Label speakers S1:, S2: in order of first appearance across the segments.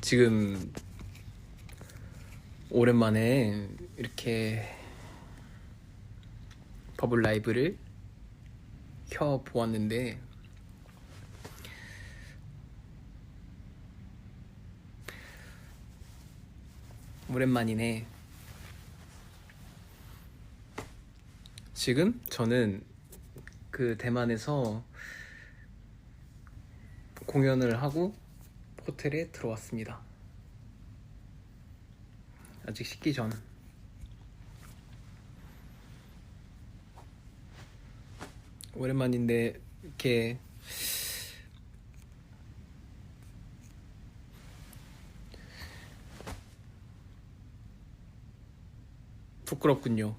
S1: 지금 오랜만에 이렇게 버블 라이브를 켜 보았는데 오랜만이네. 지금 저는 그 대만에서 공연을 하고 호텔에 들어왔습니다. 아직 씻기 전. 오랜만인데 이렇게 부끄럽군요.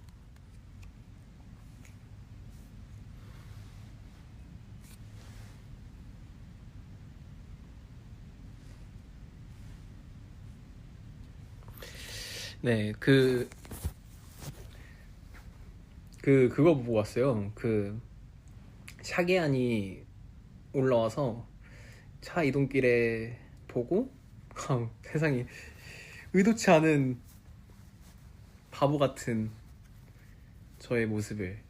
S1: 네, 그거 보고 왔어요. 샤게안이 올라와서 차 이동길에 보고 세상에 의도치 않은 바보 같은 저의 모습을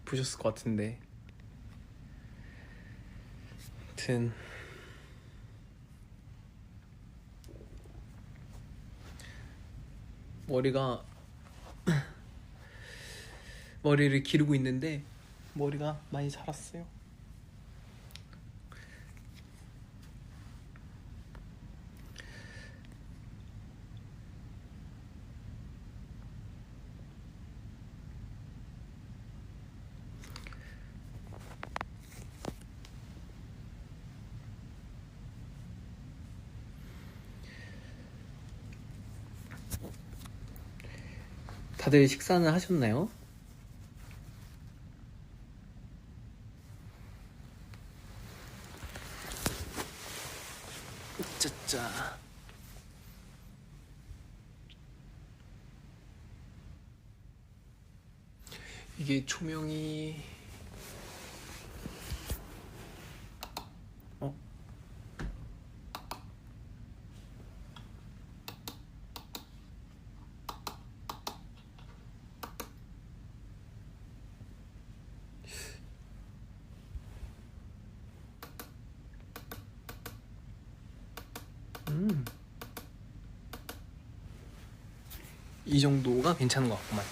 S1: 보셨을 것 같은데, 아무튼 머리를 기르고 있는데 머리가 많이 자랐어요. 다들 식사는 하셨나요? 짜짜. 이게 조명이 이 정도가 괜찮은 것 같구만.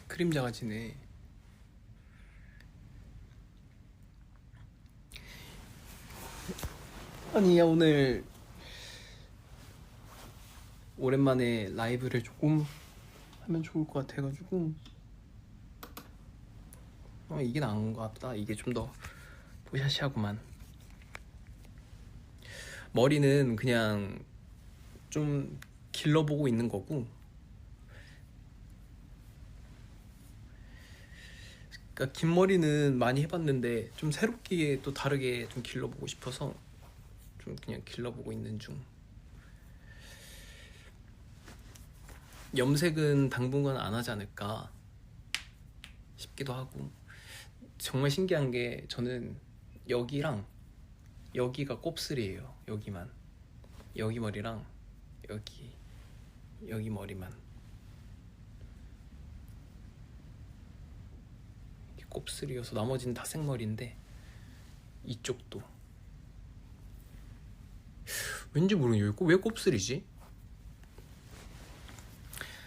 S1: 그림자가 지네. 아니, 야, 오늘 오랜만에 라이브를 조금 하면 좋을 것 같아가지고 이게 나은 것 같다. 이게 좀 더 보샤시하구만. 머리는 그냥 좀 길러보고 있는 거고, 그러니까 긴 머리는 많이 해봤는데 좀 새롭게 또 다르게 좀 길러보고 싶어서 좀 그냥 길러보고 있는 중. 염색은 당분간 안 하지 않을까 싶기도 하고. 정말 신기한 게 저는 여기랑 여기가 곱슬이에요. 여기만. 여기 머리랑 여기 머리만 곱슬이어서 나머지는 다 생머리인데 이쪽도 왠지 모르겠어요. 왜 곱슬이지?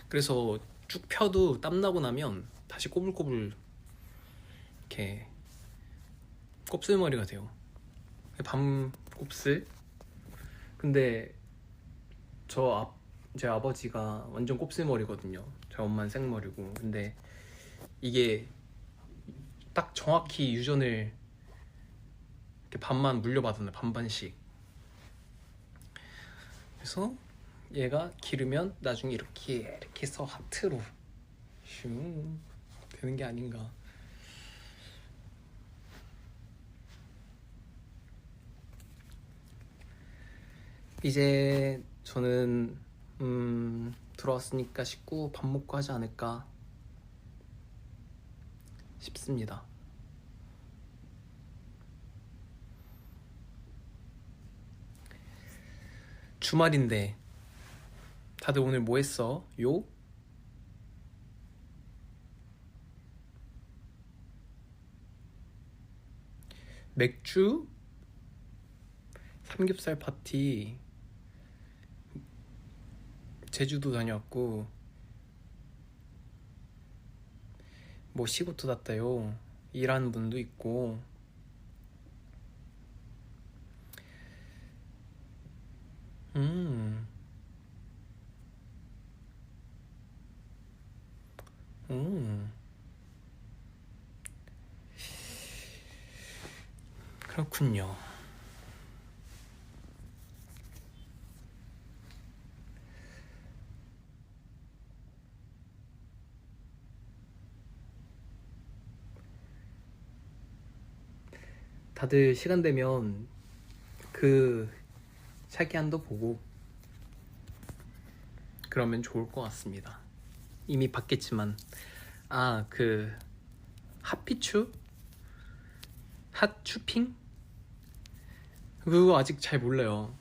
S1: 그래서 쭉 펴도 땀나고 나면 다시 꼬불꼬불 이렇게 곱슬머리가 돼요. 밤 곱슬. 근데 제 아버지가 완전 곱슬머리거든요. 제 엄마는 생머리고. 근데 이게 딱 정확히 유전을 이렇게 반만 물려받았네. 반반씩. 그래서 얘가 기르면 나중에 이렇게 해서 하트로 슝 되는 게 아닌가. 이제 저는 들어왔으니까 씻고 밥 먹고 하지 않을까 싶습니다. 주말인데 다들 오늘 뭐 했어? 요? 맥주? 삼겹살 파티. 제주도 다녀왔고 뭐 시고토 났다요. 일하는 분도 있고. 음. 그렇군요. 다들 시간 되면 그 샤기한도 보고 그러면 좋을 것 같습니다. 이미 봤겠지만 그 핫피추? 핫추핑? 그거 아직 잘 몰라요.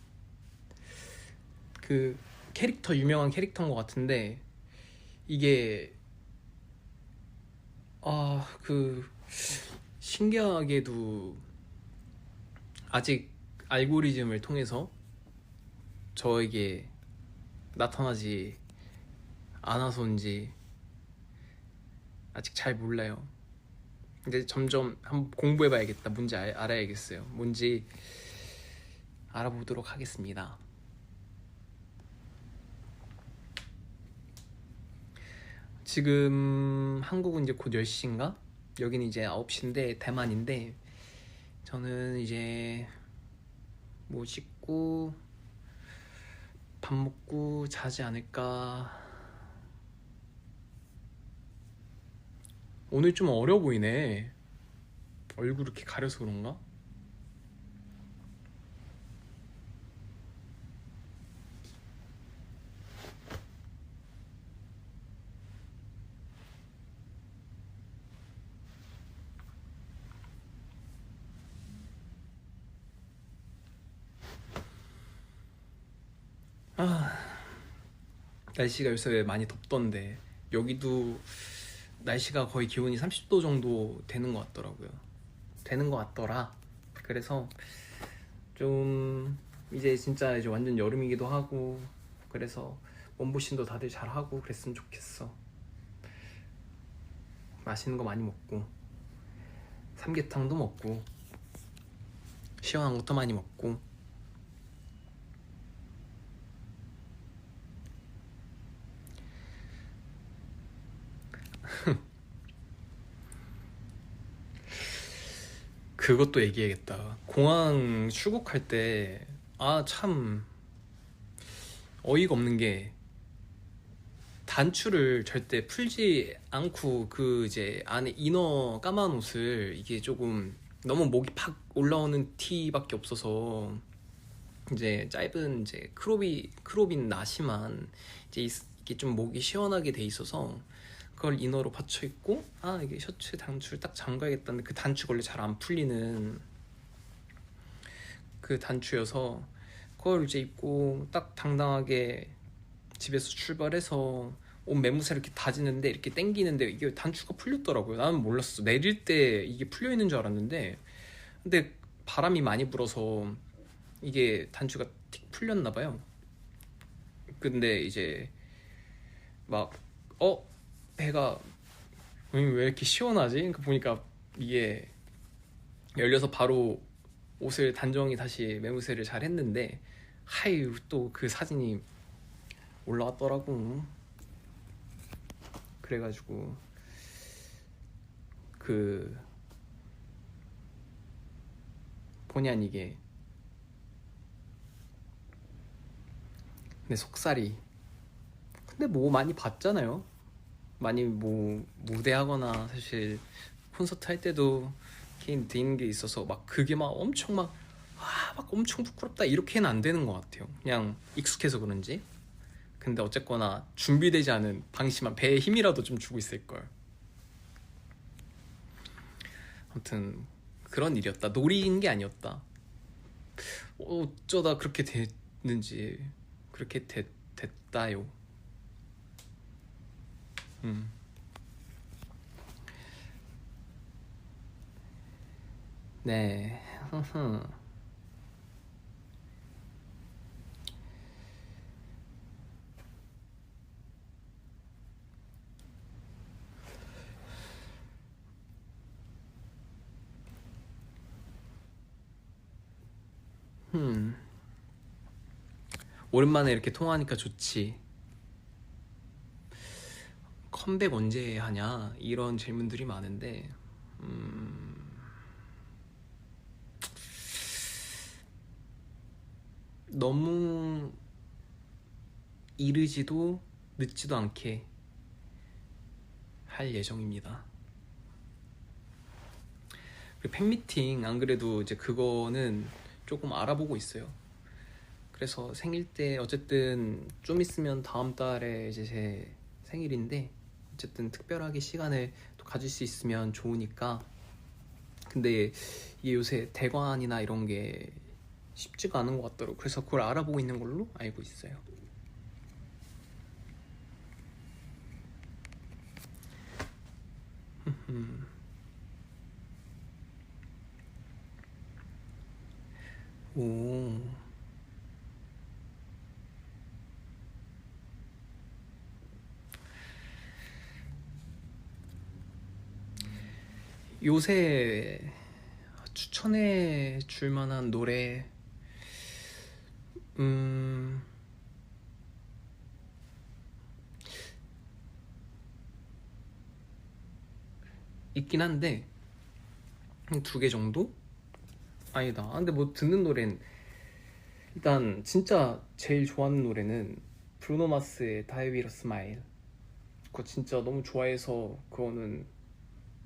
S1: 그 캐릭터 유명한 캐릭터인 것 같은데 이게 그 신기하게도 아직 알고리즘을 통해서 저에게 나타나지 않아서인지 아직 잘 몰라요. 근데 점점 한번 공부해봐야겠다. 뭔지 알아야겠어요. 뭔지 알아보도록 하겠습니다. 지금 한국은 이제 곧 10시인가? 여기는 이제 9시인데 대만인데 저는 이제 뭐 씻고 밥 먹고 자지 않을까. 오늘 좀 어려 보이네. 얼굴 이렇게 가려서 그런가? 날씨가 요새 많이 덥던데 여기도 날씨가 거의 기온이 30도 정도 되는 것 같더라고요. 되는 것 같더라. 그래서 좀 이제 진짜 이제 완전 여름이기도 하고 그래서 몸보신도 다들 잘하고 그랬으면 좋겠어. 맛있는 거 많이 먹고 삼계탕도 먹고 시원한 것도 많이 먹고. 그것도 얘기해야겠다. 공항 출국할 때 참 어이가 없는 게 단추를 절대 풀지 않고 그 이제 안에 이너 까만 옷을 이게 조금 너무 목이 팍 올라오는 티밖에 없어서 이제 짧은 이제 크롭인 나시만 이제 이게 좀 목이 시원하게 돼 있어서 그걸 이너로 받쳐 입고 이게 셔츠 단추를 딱 잠가야겠다는데 그 단추가 원래 잘 안 풀리는 그 단추여서 그걸 이제 입고 딱 당당하게 집에서 출발해서 옷 매무새 이렇게 다지는데 이렇게 당기는데 이게 단추가 풀렸더라고요. 나는 몰랐어. 내릴 때 이게 풀려 있는 줄 알았는데 근데 바람이 많이 불어서 이게 단추가 틱 풀렸나 봐요. 근데 이제 막 배가 왜 이렇게 시원하지? 그러니까 보니까 이게 열려서 바로 옷을 단정히 다시 매무새를 잘 했는데 하유 또 그 사진이 올라왔더라고. 그래가지고 그 본의 아니게 근데 속살이 근데 뭐 많이 봤잖아요. 많이 뭐 무대하거나 사실 콘서트 할 때도 개인 드는 게 있어서 막 그게 막 엄청 막 막 엄청 부끄럽다 이렇게는 안 되는 것 같아요. 그냥 익숙해서 그런지. 근데 어쨌거나 준비되지 않은 방심한 배에 힘이라도 좀 주고 있을 걸. 아무튼 그런 일이었다. 놀이인 게 아니었다. 어쩌다 그렇게 됐는지. 그렇게 됐다요. 네. 오랜만에 이렇게 통화하니까 좋지. 컴백 언제 하냐 이런 질문들이 많은데 너무 이르지도 늦지도 않게 할 예정입니다. 그리고 팬미팅 안 그래도 이제 그거는 조금 알아보고 있어요. 그래서 생일 때 어쨌든 좀 있으면 다음 달에 이제 제 생일인데 어쨌든 특별하게 시간을 또 가질 수 있으면 좋으니까. 근데 이게 요새 대관이나 이런 게 쉽지가 않은 것 같더라고요. 그래서 그걸 알아보고 있는 걸로 알고 있어요. 오. 요새 추천해 줄 만한 노래 있긴 한데 한 두 개 정도? 아니다. 근데 뭐 듣는 노래는 일단 진짜 제일 좋아하는 노래는 브루노 마스의 Die With A Smile. 그거 진짜 너무 좋아해서 그거는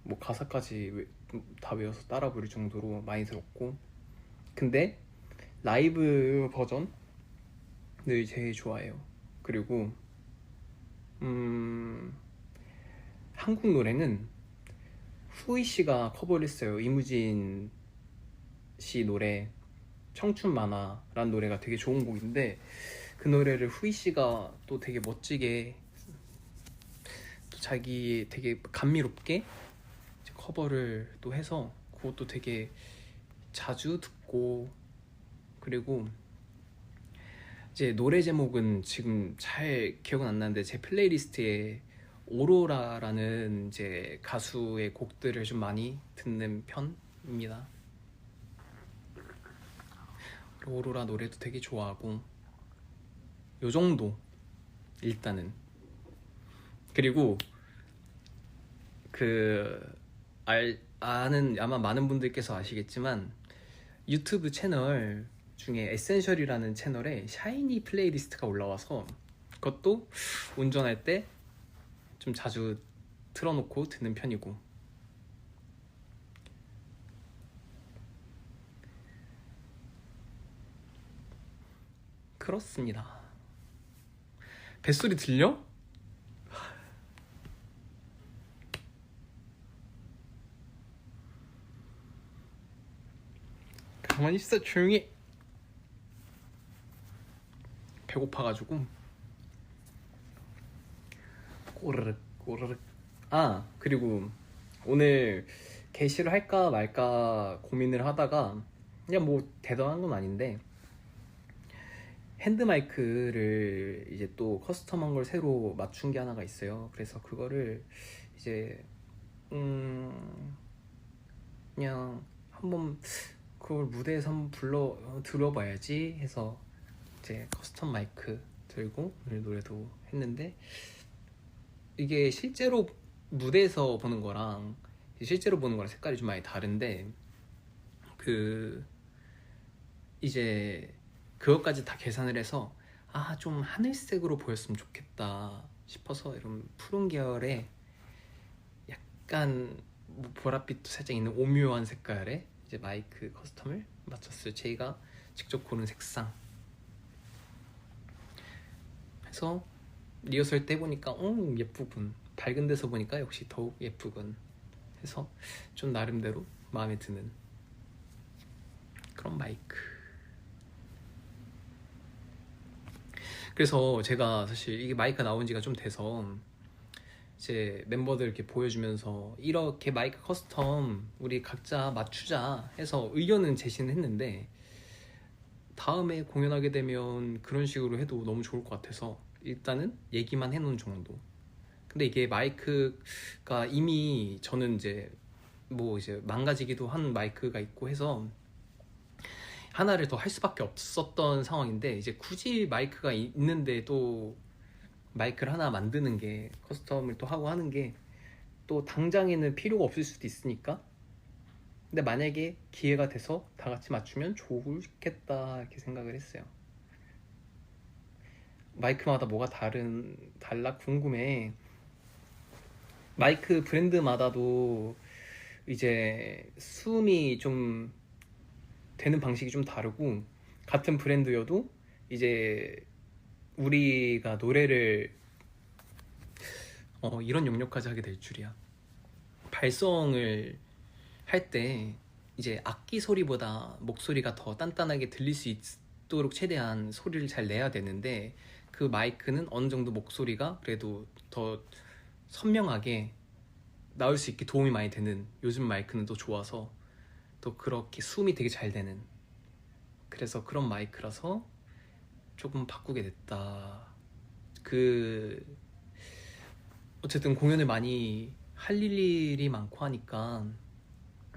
S1: 뭐 가사까지 다 외워서 따라 부를 정도로 많이 들었고. 근데 라이브 버전을 제일 좋아해요. 그리고 한국 노래는 후이 씨가 커버를 했어요. 이무진 씨 노래 청춘 만화라는 노래가 되게 좋은 곡인데 그 노래를 후이 씨가 또 되게 멋지게 또 자기 되게 감미롭게 커버를 또 해서 그것도 되게 자주 듣고. 그리고 이제 노래 제목은 지금 잘 기억은 안 나는데 제 플레이리스트에 오로라라는 이제 가수의 곡들을 좀 많이 듣는 편입니다. 오로라 노래도 되게 좋아하고 요 정도 일단은. 그리고 아는 아마 많은 분들께서 아시겠지만 유튜브 채널 중에 에센셜이라는 채널에 샤이니 플레이리스트가 올라와서 그것도 운전할 때 좀 자주 틀어놓고 듣는 편이고. 그렇습니다. 뱃소리 들려? 가만히 있어. 조용히. 배고파가지고 꼬르륵 꼬르륵. 아 그리고 오늘 게시를 할까 말까 고민을 하다가 그냥 뭐 대단한 건 아닌데 핸드마이크를 이제 또 커스텀한 걸 새로 맞춘 게 하나가 있어요. 그래서 그거를 이제 그냥 한번 그걸 무대에서 한번 들어봐야지 해서 이제 커스텀 마이크 들고 오늘 노래도 했는데 이게 실제로 무대에서 보는 거랑 실제로 보는 거랑 색깔이 좀 많이 다른데 이제 그것까지 다 계산을 해서 좀 하늘색으로 보였으면 좋겠다 싶어서 이런 푸른 계열의 약간 뭐 보랏빛도 살짝 있는 오묘한 색깔의 이제 마이크 커스텀을 맞췄어요. 제가 직접 고른 색상 해서 리허설 때 보니까 예쁘군, 밝은 데서 보니까 역시 더욱 예쁘군 해서 좀 나름대로 마음에 드는 그런 마이크. 그래서 제가 사실 이게 마이크가 나온 지가 좀 돼서 이제 멤버들 이렇게 보여주면서 이렇게 마이크 커스텀 우리 각자 맞추자 해서 의견은 제시는 했는데, 다음에 공연하게 되면 그런 식으로 해도 너무 좋을 것 같아서 일단은 얘기만 해놓은 정도. 근데 이게 마이크가 이미 저는 이제 뭐 이제 망가지기도 한 마이크가 있고 해서 하나를 더 할 수밖에 없었던 상황인데, 이제 굳이 마이크가 있는데 또 마이크를 하나 만드는 게, 커스텀을 또 하고 하는 게 또 당장에는 필요가 없을 수도 있으니까, 근데 만약에 기회가 돼서 다 같이 맞추면 좋겠다 이렇게 생각을 했어요. 마이크마다 뭐가 달라 궁금해. 마이크 브랜드마다도 이제 수음이 좀 되는 방식이 좀 다르고, 같은 브랜드여도 이제 우리가 노래를 이런 영역까지 하게 될 줄이야. 발성을 할 때 이제 악기 소리보다 목소리가 더 단단하게 들릴 수 있도록 최대한 소리를 잘 내야 되는데, 그 마이크는 어느 정도 목소리가 그래도 더 선명하게 나올 수 있게 도움이 많이 되는, 요즘 마이크는 또 좋아서 또 그렇게 수음이 되게 잘 되는, 그래서 그런 마이크라서 조금 바꾸게 됐다. 어쨌든 공연을 많이 할 일이 많고 하니까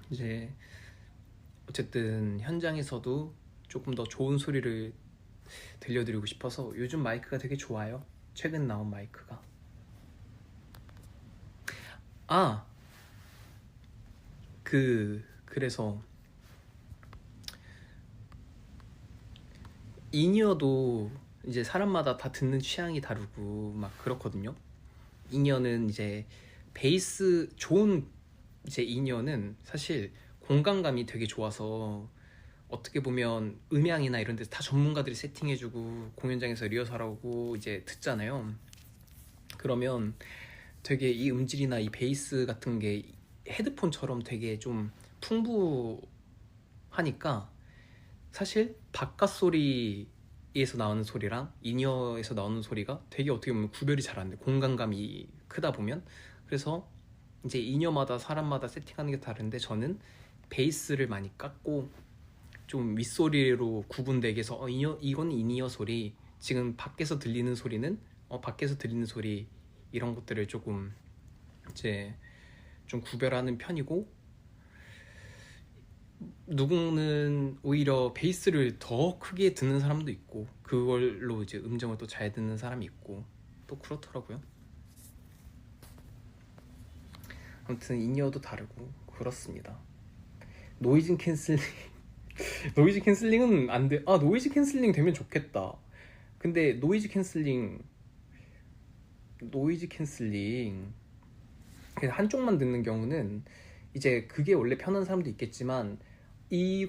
S1: 이제 어쨌든 현장에서도 조금 더 좋은 소리를 들려드리고 싶어서 요즘 마이크가 되게 좋아요. 최근 나온 마이크가. 그래서 인이어도 이제 사람마다 다 듣는 취향이 다르고 막 그렇거든요. 인이어는 이제 베이스 좋은 이제 인이어는 사실 공간감이 되게 좋아서, 어떻게 보면 음향이나 이런 데서 다 전문가들이 세팅해주고 공연장에서 리허설하고 이제 듣잖아요. 그러면 되게 이 음질이나 이 베이스 같은 게 헤드폰처럼 되게 좀 풍부하니까, 사실 바깥 소리에서 나오는 소리랑 인이어에서 나오는 소리가 되게 어떻게 보면 구별이 잘 안 돼, 공간감이 크다 보면. 그래서 이제 인이어마다 사람마다 세팅하는 게 다른데, 저는 베이스를 많이 깎고 좀 윗소리로 구분되게 해서 이건 인이어 소리, 지금 밖에서 들리는 소리는 밖에서 들리는 소리, 이런 것들을 조금 이제 좀 구별하는 편이고, 누구는 오히려 베이스를 더 크게 듣는 사람도 있고 그걸로 이제 음정을 또 잘 듣는 사람이 있고 또 그렇더라고요. 아무튼 인이어도 다르고 그렇습니다. 노이즈 캔슬링 노이즈 캔슬링은 안 돼. 노이즈 캔슬링 되면 좋겠다. 근데 노이즈 캔슬링 한쪽만 듣는 경우는 이제 그게 원래 편한 사람도 있겠지만, 이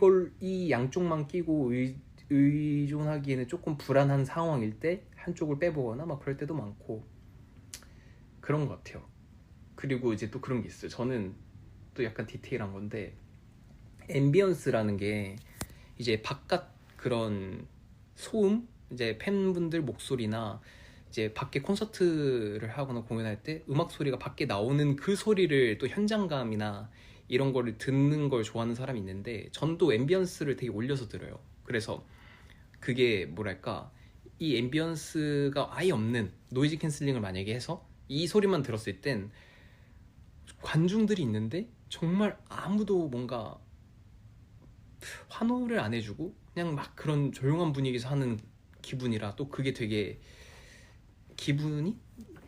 S1: 양쪽만 끼고 의존하기에는 조금 불안한 상황일 때 한쪽을 빼보거나 막 그럴 때도 많고 그런 것 같아요. 그리고 이제 또 그런 게 있어요. 저는 또 약간 디테일한 건데, 앰비언스라는 게 이제 바깥 그런 소음, 이제 팬분들 목소리나 이제 밖에 콘서트를 하거나 공연할 때 음악 소리가 밖에 나오는 그 소리를 또 현장감이나 이런 거를 듣는 걸 좋아하는 사람이 있는데, 전 또 앰비언스를 되게 올려서 들어요. 그래서 그게 뭐랄까, 이 앰비언스가 아예 없는 노이즈 캔슬링을 만약에 해서 이 소리만 들었을 땐 관중들이 있는데 정말 아무도 뭔가 환호를 안 해주고 그냥 막 그런 조용한 분위기에서 하는 기분이라, 또 그게 되게 기분이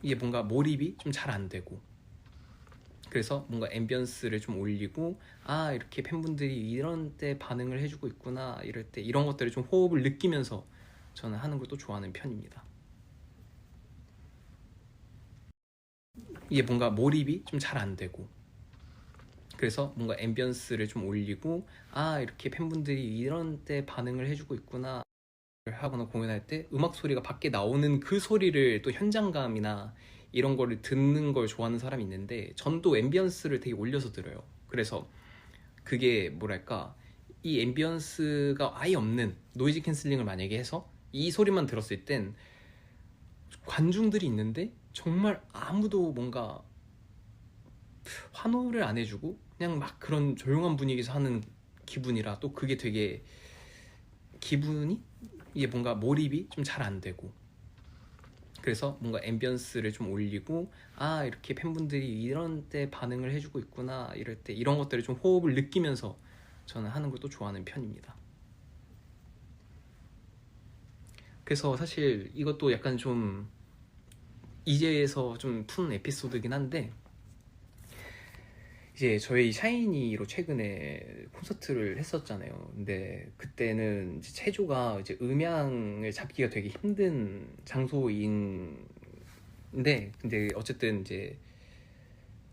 S1: 이게 뭔가 몰입이 좀 잘 안 되고, 그래서 뭔가 앰비언스를 좀 올리고 이렇게 팬분들이 이런 때 반응을 해주고 있구나, 이럴 때 이런 것들을 좀 호흡을 느끼면서 저는 하는 걸 또 좋아하는 편입니다. 이게 뭔가 몰입이 좀 잘 안 되고, 그래서 뭔가 앰비언스를 좀 올리고 아 이렇게 팬분들이 이런 때 반응을 해주고 있구나 하거나 공연할 때 음악 소리가 밖에 나오는 그 소리를 또 현장감이나 이런 거를 듣는 걸 좋아하는 사람이 있는데 전 또 앰비언스를 되게 올려서 들어요. 그래서 그게 뭐랄까 이 앰비언스가 아예 없는 노이즈 캔슬링을 만약에 해서 이 소리만 들었을 땐 관중들이 있는데 정말 아무도 뭔가 환호를 안 해주고 그냥 막 그런 조용한 분위기에서 하는 기분이라 또 그게 되게 기분이 이게 뭔가 몰입이 좀 잘 안 되고 그래서 뭔가 앰비언스를 좀 올리고 아 이렇게 팬분들이 이런 때 반응을 해주고 있구나 이럴 때 이런 것들을 좀 호흡을 느끼면서 저는 하는 걸 또 좋아하는 편입니다. 그래서 사실 이것도 약간 좀 이제에서 좀 푼 에피소드긴 한데 이제 저희 샤이니로 최근에 콘서트를 했었잖아요. 근데 그때는 이제 체조가 이제 음향을 잡기가 되게 힘든 장소인데 근데 어쨌든 이제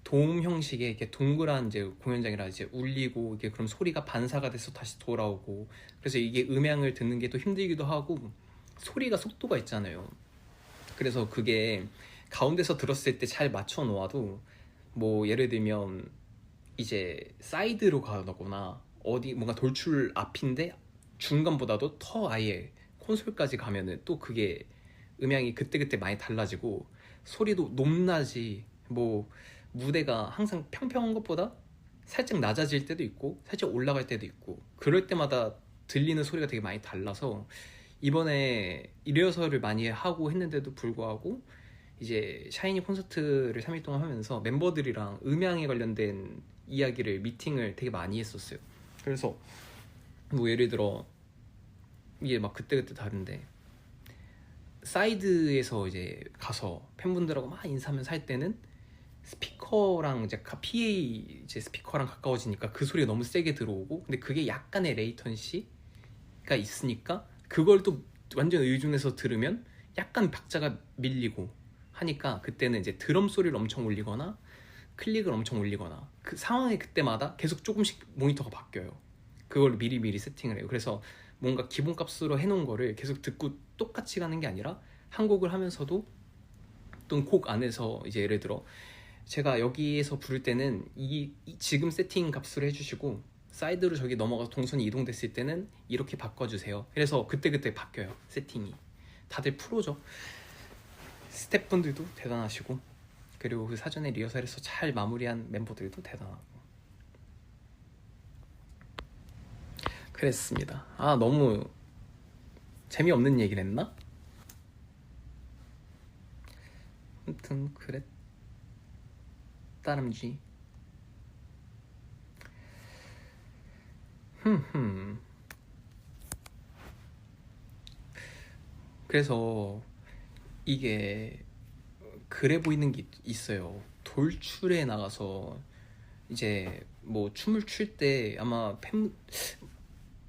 S1: 돔 형식의 이렇게 동그란 이제 공연장이라 이제 울리고 이게 그럼 소리가 반사가 돼서 다시 돌아오고 그래서 이게 음향을 듣는 게 또 힘들기도 하고 소리가 속도가 있잖아요. 그래서 그게 가운데서 들었을 때 잘 맞춰 놓아도 뭐 예를 들면 이제 사이드로 가거나 어디 뭔가 돌출 앞인데 중간보다도 더 아예 콘솔까지 가면은 또 그게 음향이 그때그때 많이 달라지고 소리도 높낮이 뭐 무대가 항상 평평한 것보다 살짝 낮아질 때도 있고 살짝 올라갈 때도 있고 그럴 때마다 들리는 소리가 되게 많이 달라서 이번에 리허설을 많이 하고 했는데도 불구하고 이제 샤이니 콘서트를 3일 동안 하면서 멤버들이랑 음향에 관련된 이야기를 미팅을 되게 많이 했었어요. 그래서 뭐 예를 들어 이게 막 그때그때 다른데 사이드에서 이제 가서 팬분들하고 막 인사하면서 할 때는 스피커랑 이제 PA 이제 스피커랑 가까워지니까 그 소리가 너무 세게 들어오고 근데 그게 약간의 레이턴시가 있으니까 그걸 또 완전 의존해서 들으면 약간 박자가 밀리고 하니까 그때는 이제 드럼 소리를 엄청 올리거나 클릭을 엄청 올리거나 그 상황이 그때마다 계속 조금씩 모니터가 바뀌어요. 그걸 미리미리 세팅을 해요. 그래서 뭔가 기본값으로 해놓은 거를 계속 듣고 똑같이 가는 게 아니라 한 곡을 하면서도 또는 곡 안에서 이제 예를 들어 제가 여기에서 부를 때는 이 지금 세팅 값으로 해주시고 사이드로 저기 넘어가서 동선이 이동됐을 때는 이렇게 바꿔주세요. 그래서 그때그때 바뀌어요. 세팅이. 다들 프로죠. 스태프분들도 대단하시고 그리고 그 사전에 리허설에서 잘 마무리한 멤버들도 대단하고 그랬습니다. 아 너무 재미없는 얘기를 했나? 아무튼 그랬다름쥐. 그래서 이게 그래 보이는 게 있어요. 돌출에 나가서 이제 뭐 춤을 출 때 아마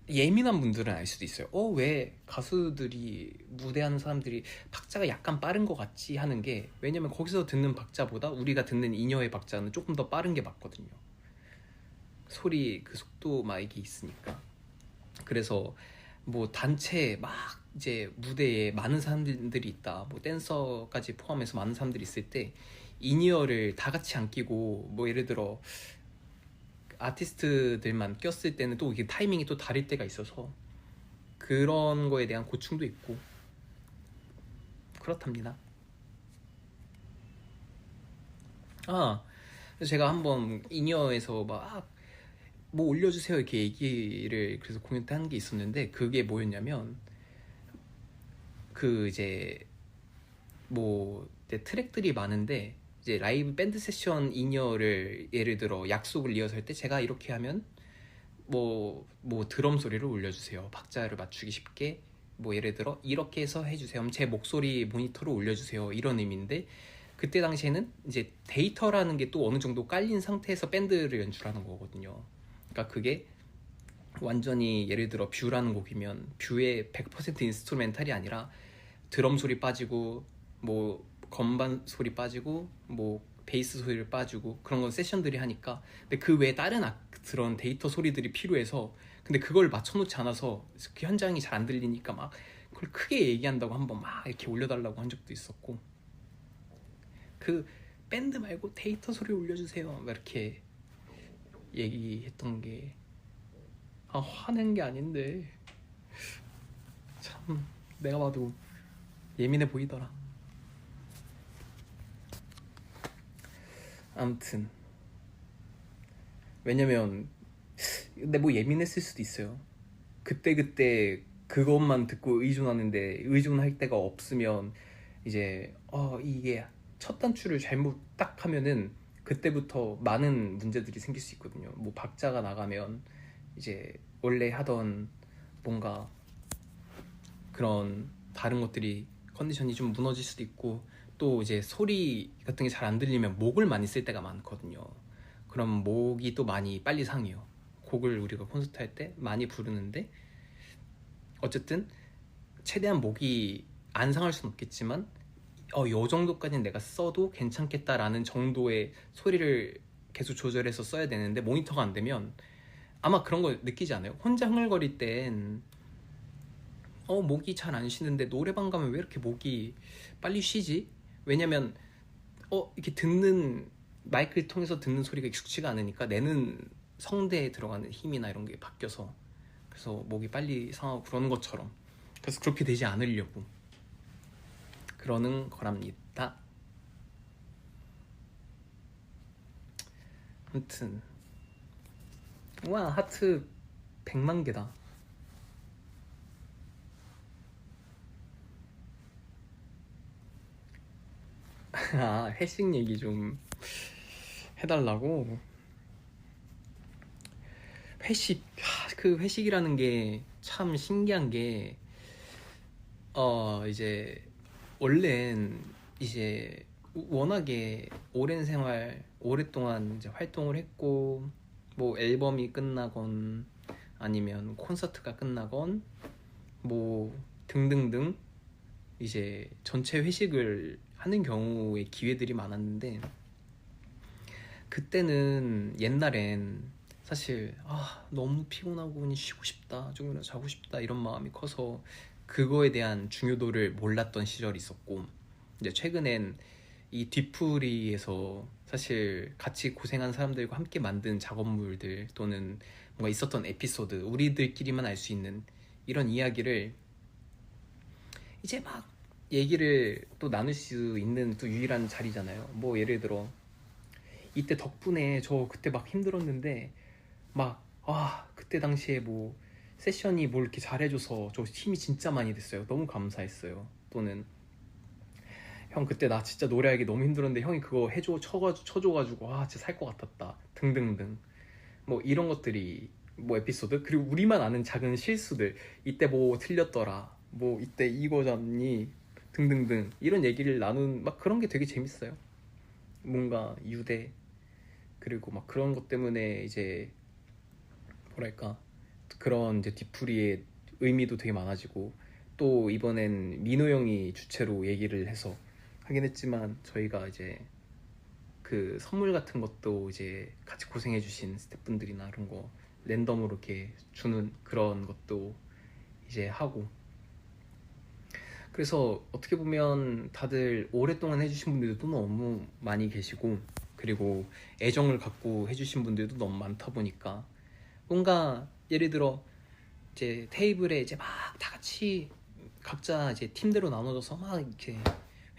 S1: 예민한 분들은 알 수도 있어요. 왜 가수들이 무대하는 사람들이 박자가 약간 빠른 것 같지 하는 게 왜냐면 거기서 듣는 박자보다 우리가 듣는 인여의 박자는 조금 더 빠른 게 맞거든요. 소리 그 속도 막 이게 있으니까. 그래서 뭐 단체 막 이제 무대에 많은 사람들이 있다. 뭐 댄서까지 포함해서 많은 사람들이 있을 때 인이어를 다 같이 안 끼고 뭐 예를 들어 아티스트들만 꼈을 때는 또 이게 타이밍이 또 다를 때가 있어서 그런 거에 대한 고충도 있고 그렇답니다. 아 제가 한번 인이어에서 막 뭐 올려주세요 이렇게 얘기를 그래서 공연 때 하는 게 있었는데 그게 뭐였냐면 그 이제 뭐 트랙들이 많은데 이제 라이브 밴드 세션 인이어를 예를 들어 약속을 이어설 때 제가 이렇게 하면 뭐 드럼 소리를 올려주세요. 박자를 맞추기 쉽게 뭐 예를 들어 이렇게 해서 해주세요. 제 목소리 모니터로 올려주세요. 이런 의미인데 그때 당시에는 이제 데이터라는 게 또 어느 정도 깔린 상태에서 밴드를 연출하는 거거든요. 그러니까 그게 완전히 예를 들어 뷰라는 곡이면 뷰의 100% 인스트루멘탈이 아니라 드럼 소리 빠지고 뭐 건반 소리 빠지고 뭐 베이스 소리를 빠주고 그런 건 세션들이 하니까. 근데 그 외에 다른 그런 데이터 소리들이 필요해서, 근데 그걸 맞춰놓지 않아서 그 현장이 잘 안 들리니까 막 그걸 크게 얘기한다고 한번 막 이렇게 올려달라고 한 적도 있었고, 그 밴드 말고 데이터 소리 올려주세요 막 이렇게 얘기했던 게, 화낸 게 아닌데 참 내가 봐도 예민해 보이더라. 아무튼 왜냐면, 근데 뭐 예민했을 수도 있어요. 그때 그것만 듣고 의존하는데, 의존할 데가 없으면 이제 이게 첫 단추를 잘못 딱 하면은 그때부터 많은 문제들이 생길 수 있거든요. 뭐 박자가 나가면 이제 원래 하던 뭔가 그런 다른 것들이 컨디션이 좀 무너질 수도 있고, 또 이제 소리 같은 게 잘 안 들리면 목을 많이 쓸 때가 많거든요. 그럼 목이 또 많이 빨리 상해요. 곡을 우리가 콘서트 할 때 많이 부르는데, 어쨌든 최대한 목이 안 상할 순 없겠지만 요 정도까지는 내가 써도 괜찮겠다라는 정도의 소리를 계속 조절해서 써야 되는데, 모니터가 안 되면 아마 그런 거 느끼지 않아요? 혼자 흥얼거릴 땐 목이 잘 안 쉬는데 노래방 가면 왜 이렇게 목이 빨리 쉬지? 왜냐면 이렇게 듣는, 마이크를 통해서 듣는 소리가 익숙치가 않으니까 내는 성대에 들어가는 힘이나 이런 게 바뀌어서, 그래서 목이 빨리 상하고 그러는 것처럼. 그래서 그렇게 되지 않으려고 그러는 거랍니다. 아무튼 와, 하트 100만 개다. 회식 얘기 좀 해달라고. 회식, 그 회식이라는 게 참 신기한 게, 이제 원래는 이제 워낙에 오랜 생활, 오랫동안 이제 활동을 했고, 뭐 앨범이 끝나건 아니면 콘서트가 끝나건 뭐 등등등 이제 전체 회식을 하는 경우의 기회들이 많았는데, 그때는 옛날엔 사실 너무 피곤하고 쉬고 싶다, 조금이라도 자고 싶다 이런 마음이 커서 그거에 대한 중요도를 몰랐던 시절이 있었고, 이제 최근엔 이 뒤풀이에서 사실 같이 고생한 사람들과 함께 만든 작업물들 또는 뭔가 있었던 에피소드, 우리들끼리만 알 수 있는 이런 이야기를 이제 막 얘기를 또 나눌 수 있는 또 유일한 자리잖아요. 뭐 예를 들어 이때 덕분에 저 그때 막 힘들었는데 막 그때 당시에 뭐 세션이 뭘 이렇게 잘해줘서 저 힘이 진짜 많이 됐어요, 너무 감사했어요. 또는 형 그때 나 진짜 노래하기 너무 힘들었는데 형이 그거 쳐줘가지고 진짜 살 것 같았다, 등등등. 뭐 이런 것들이 뭐 에피소드, 그리고 우리만 아는 작은 실수들, 이때 뭐 틀렸더라, 뭐 이때 이거잖니, 등등등 이런 얘기를 나눈 막 그런 게 되게 재밌어요. 뭔가 유대, 그리고 막 그런 것 때문에 이제 뭐랄까 그런 이제 뒤풀이의 의미도 되게 많아지고, 또 이번엔 민호 형이 주체로 얘기를 해서 하긴 했지만 저희가 이제 그 선물 같은 것도 이제 같이 고생해주신 스태프분들이나 이런 거 랜덤으로 이렇게 주는 그런 것도 이제 하고, 그래서 어떻게 보면 다들 오랫동안 해주신 분들도 너무 많이 계시고, 그리고 애정을 갖고 해주신 분들도 너무 많다 보니까 뭔가 예를 들어 이제 테이블에 이제 막 다 같이 각자 이제 팀대로 나눠져서 막 이렇게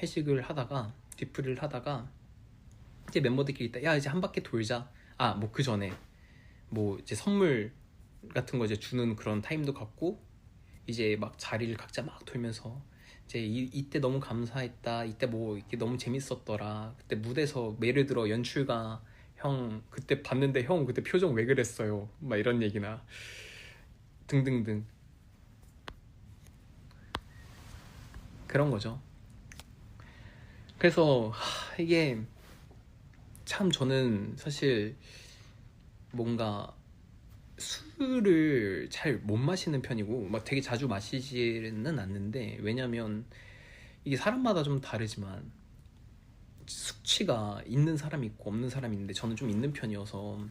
S1: 회식을 하다가 뒤풀이를 하다가 이제 멤버들끼리 있다, 야 이제 한 바퀴 돌자. 뭐 그 전에 뭐 이제 선물 같은 거 이제 주는 그런 타임도 갖고, 이제 막 자리를 각자 막 돌면서 이제 이때 너무 감사했다, 이때 뭐 이게 너무 재밌었더라, 그때 무대에서 예를 들어 연출가 형 그때 봤는데 형 그때 표정 왜 그랬어요, 막 이런 얘기나 등등등 그런 거죠. 그래서 이게 참 저는 사실 뭔가 술을 잘 못 마시는 편이고 막 되게 자주 마시지는 않는데, 왜냐면 이게 사람마다 좀 다르지만 숙취가 있는 사람이 있고 없는 사람이 있는데 저는 좀 있는 편이어서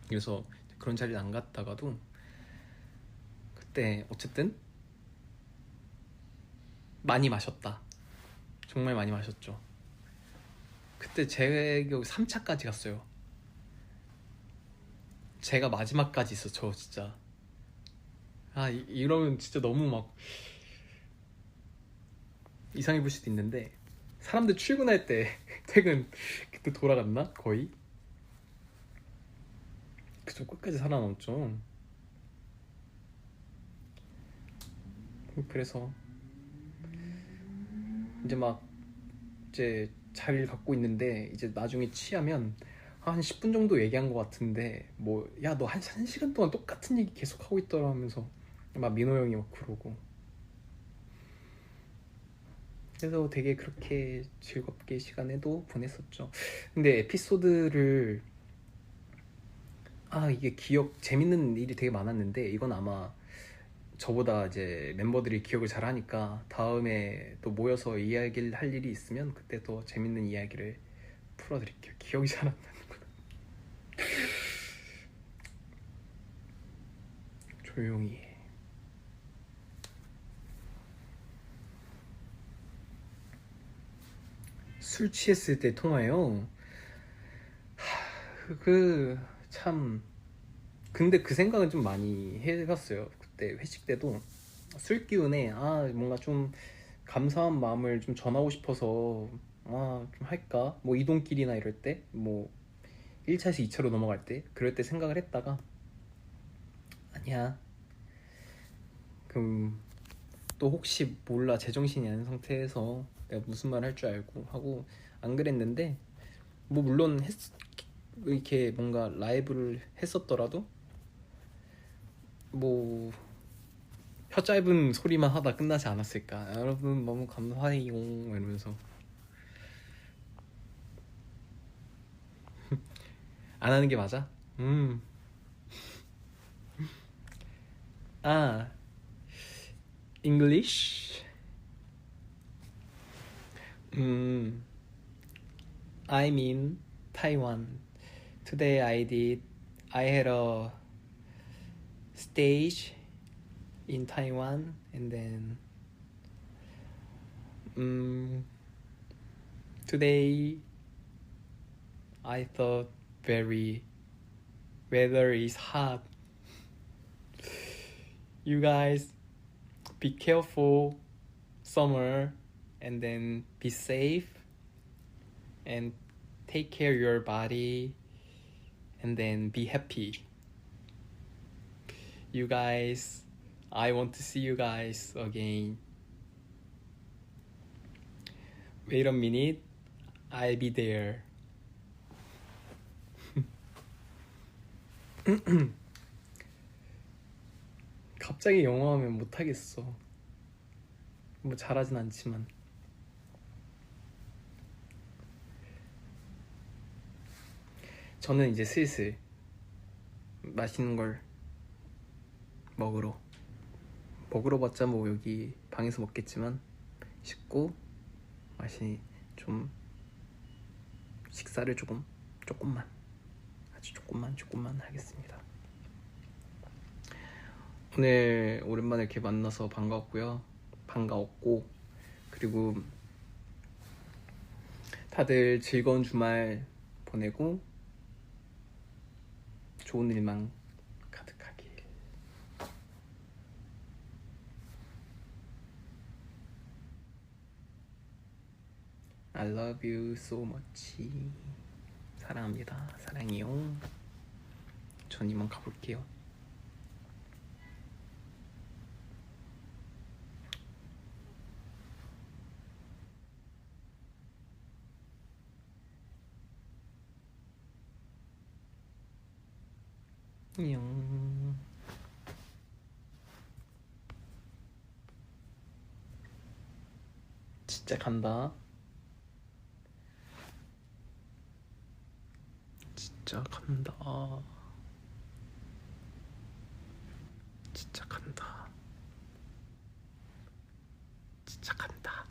S1: 그래서 그런 자리를 안 갔다가도 그때 어쨌든 많이 마셨다. 정말 많이 마셨죠. 그때 제 기억에 3차까지 갔어요. 제가 마지막까지 있었죠 진짜. 이러면 진짜 너무 막 이상해 볼 수도 있는데 사람들 출근할 때 퇴근 그때 돌아갔나? 거의? 그저 끝까지 살아남았죠. 그래서 이제 막 이제 자리를 갖고 있는데 이제 나중에 취하면 한 10분 정도 얘기한 것 같은데 뭐 야 너 한 1시간 동안 똑같은 얘기 계속 하고 있더라 하면서 막 민호 형이 막 그러고 그래서 되게 그렇게 즐겁게 시간에도 보냈었죠. 근데 에피소드를 이게 재밌는 일이 되게 많았는데 이건 아마 저보다 이제 멤버들이 기억을 잘 하니까 다음에 또 모여서 이야기를 할 일이 있으면 그때 또 재밌는 이야기를 풀어드릴게요. 기억이 잘 안 나는구나. 조용히 해. 술 취했을 때 통화요. 참 근데 그 생각은 좀 많이 해봤어요. 그때 회식 때도 술 기운에 뭔가 좀 감사한 마음을 좀 전하고 싶어서 좀 할까? 뭐 이동길이나 이럴 때 뭐 1차에서 2차로 넘어갈 때 그럴 때 생각을 했다가 아니야. 그럼 또 혹시 몰라 제정신이 아닌 상태에서 내가 무슨 말 할 줄 알고 하고 안 그랬는데 뭐 물론 이렇게 뭔가 라이브를 했었더라도 뭐 혀 짧은 소리만 하다 끝나지 않았을까. 여러분 너무 감사해요 이러면서 안 하는 게 맞아? English? I'm in Taiwan. Today I had a stage in Taiwan and then today I thought weather is hot. You guys be careful summer and then be safe and take care of your body and then be happy. You guys, I want to see you guys again. Wait a minute, I'll be there. 갑자기 영어 하면 못하겠어. 뭐 잘하진 않지만. 저는 이제 슬슬 맛있는 걸 먹으러 봤자 뭐 여기 방에서 먹겠지만 씻고 좀 식사를 조금만 아주 조금만 하겠습니다. 오늘 오랜만에 이렇게 만나서 반가웠고 그리고 다들 즐거운 주말 보내고 좋은 일만 가득하길. I love you so much. 사랑합니다. 사랑해요. 전 이만 가볼게요. 안녕. 진짜 간다. 진짜 간다. 진짜 간다. 진짜 간다.